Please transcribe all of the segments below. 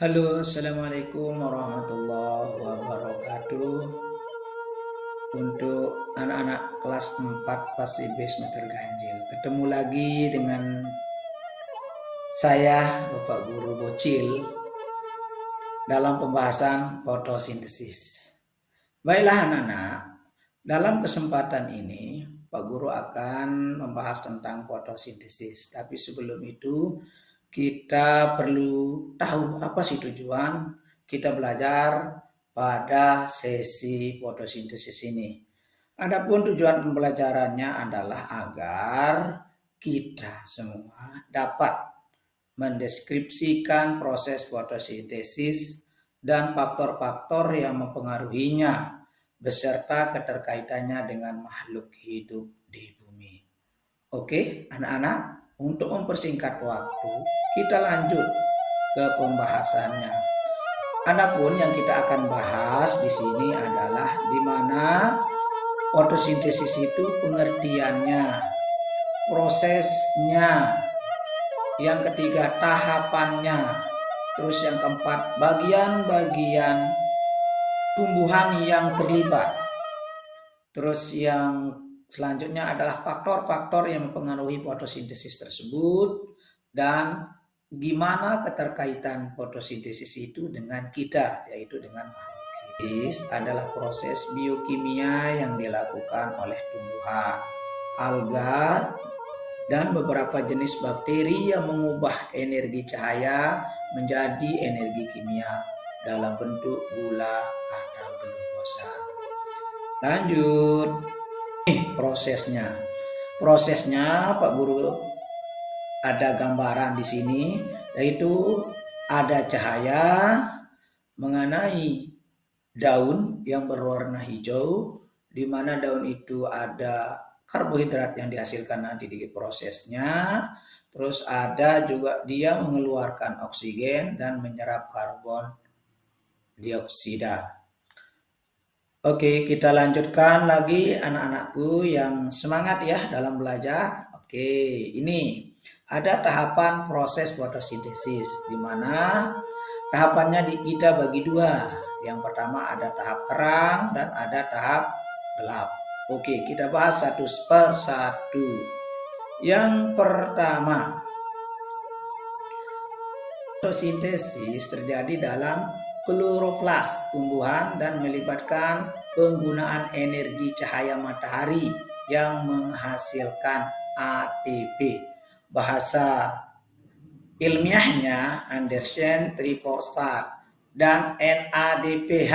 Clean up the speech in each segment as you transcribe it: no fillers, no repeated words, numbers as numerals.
Halo, assalamualaikum warahmatullahi wabarakatuh. Untuk anak-anak kelas 4 PASI B semester ganjil, ketemu lagi dengan saya, Bapak Guru Bocil, dalam pembahasan fotosintesis. Baiklah anak-anak, dalam kesempatan ini Pak Guru akan membahas tentang fotosintesis. Tapi sebelum itu kita perlu tahu apa sih tujuan kita belajar pada sesi fotosintesis ini. Adapun tujuan pembelajarannya adalah agar kita semua dapat mendeskripsikan proses fotosintesis dan faktor-faktor yang mempengaruhinya beserta keterkaitannya dengan makhluk hidup di bumi. Oke, anak-anak, untuk mempersingkat waktu, kita lanjut ke pembahasannya. Adapun yang kita akan bahas di sini adalah di mana fotosintesis itu pengertiannya, prosesnya, yang ketiga tahapannya, terus yang keempat bagian-bagian tumbuhan yang terlibat. Terus yang selanjutnya adalah faktor-faktor yang mempengaruhi fotosintesis tersebut dan gimana keterkaitan fotosintesis itu dengan kita, yaitu dengan makhluk. Adalah proses biokimia yang dilakukan oleh tumbuhan, alga, dan beberapa jenis bakteri yang mengubah energi cahaya menjadi energi kimia dalam bentuk gula atau glukosa. Lanjut, prosesnya. Prosesnya Pak Guru ada gambaran di sini, yaitu ada cahaya mengenai daun yang berwarna hijau, di mana daun itu ada karbohidrat yang dihasilkan nanti di prosesnya. Terus ada juga dia mengeluarkan oksigen dan menyerap karbon dioksida. Oke, kita lanjutkan lagi anak-anakku yang semangat ya dalam belajar. Oke, ini ada tahapan proses fotosintesis di mana tahapannya kita bagi dua. Yang pertama ada tahap terang dan ada tahap gelap. Oke, kita bahas satu per satu. Yang pertama, fotosintesis terjadi dalam kloroflas tumbuhan dan melibatkan penggunaan energi cahaya matahari yang menghasilkan ATP. Bahasa ilmiahnya Andersen trifosfat dan NADPH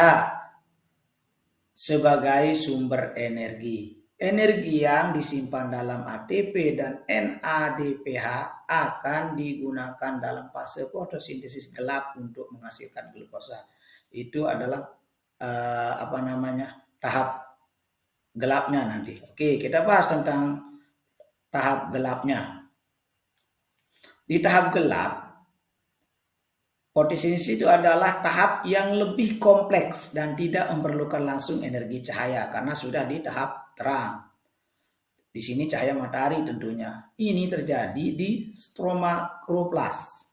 sebagai sumber energi. Energi yang disimpan dalam ATP dan NADPH akan digunakan dalam fase fotosintesis gelap untuk menghasilkan glukosa. Itu adalah tahap gelapnya nanti. Oke, kita bahas tentang tahap gelapnya. Di tahap gelap, fotosintesis itu adalah tahap yang lebih kompleks dan tidak memerlukan langsung energi cahaya karena sudah di tahap terang. Di sini cahaya matahari tentunya. Ini terjadi di stroma kloroplas.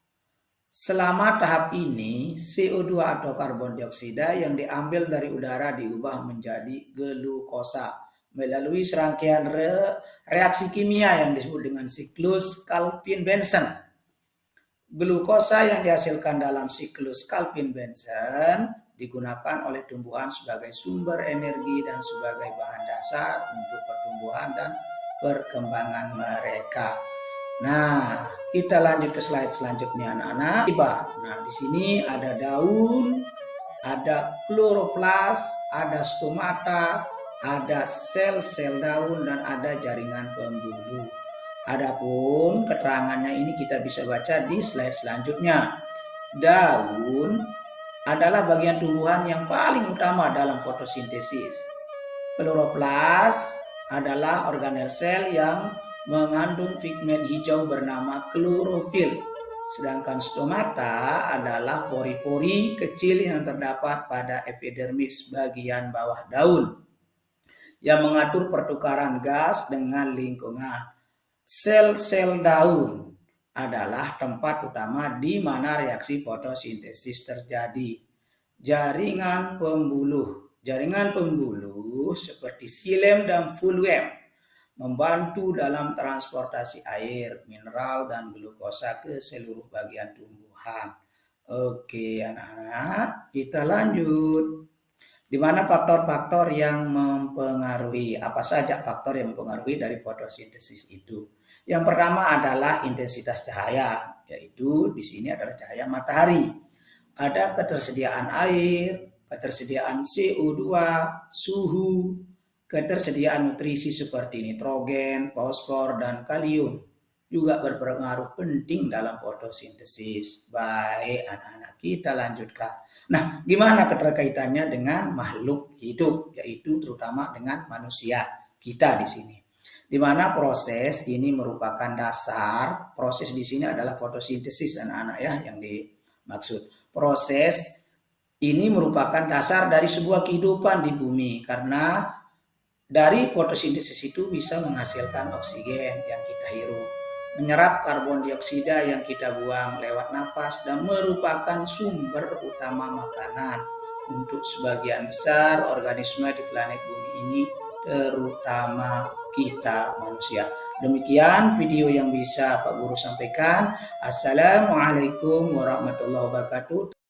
Selama tahap ini, CO2 atau karbon dioksida yang diambil dari udara diubah menjadi glukosa melalui serangkaian reaksi kimia yang disebut dengan siklus Calvin-Benson. Glukosa yang dihasilkan dalam siklus Calvin-Benson digunakan oleh tumbuhan sebagai sumber energi dan sebagai bahan dasar untuk pertumbuhan dan perkembangan mereka. Nah, kita lanjut ke slide selanjutnya anak-anak. Nah, di sini ada daun, ada kloroflas, ada stomata, ada sel-sel daun dan ada jaringan pembuluh. Adapun keterangannya ini kita bisa baca di slide selanjutnya. Daun adalah bagian tumbuhan yang paling utama dalam fotosintesis. Kloroflas adalah organel sel yang mengandung pigmen hijau bernama klorofil. Sedangkan stomata adalah pori-pori kecil yang terdapat pada epidermis bagian bawah daun yang mengatur pertukaran gas dengan lingkungan. Sel-sel daun adalah tempat utama di mana reaksi fotosintesis terjadi. Jaringan pembuluh seperti xilem dan fluem membantu dalam transportasi air, mineral, dan glukosa ke seluruh bagian tumbuhan. Oke anak-anak, kita lanjut. Di mana faktor-faktor yang mempengaruhi, apa saja faktor yang mempengaruhi dari fotosintesis itu? Yang pertama adalah intensitas cahaya, yaitu di sini adalah cahaya matahari. Ada ketersediaan air, ketersediaan CO2, suhu, ketersediaan nutrisi seperti nitrogen, fosfor, dan kalium juga berpengaruh penting dalam fotosintesis. Baik anak-anak, kita lanjutkan. Nah, gimana keterkaitannya dengan makhluk hidup, yaitu terutama dengan manusia kita di sini. Di mana proses ini merupakan dasar, proses di sini adalah fotosintesis anak-anak ya yang dimaksud. Proses ini merupakan dasar dari sebuah kehidupan di bumi karena dari fotosintesis itu bisa menghasilkan oksigen yang kita hirup, menyerap karbon dioksida yang kita buang lewat nafas dan merupakan sumber utama makanan untuk sebagian besar organisme di planet bumi ini, terutama kita manusia. Demikian video yang bisa Pak Guru sampaikan. Assalamualaikum warahmatullahi wabarakatuh.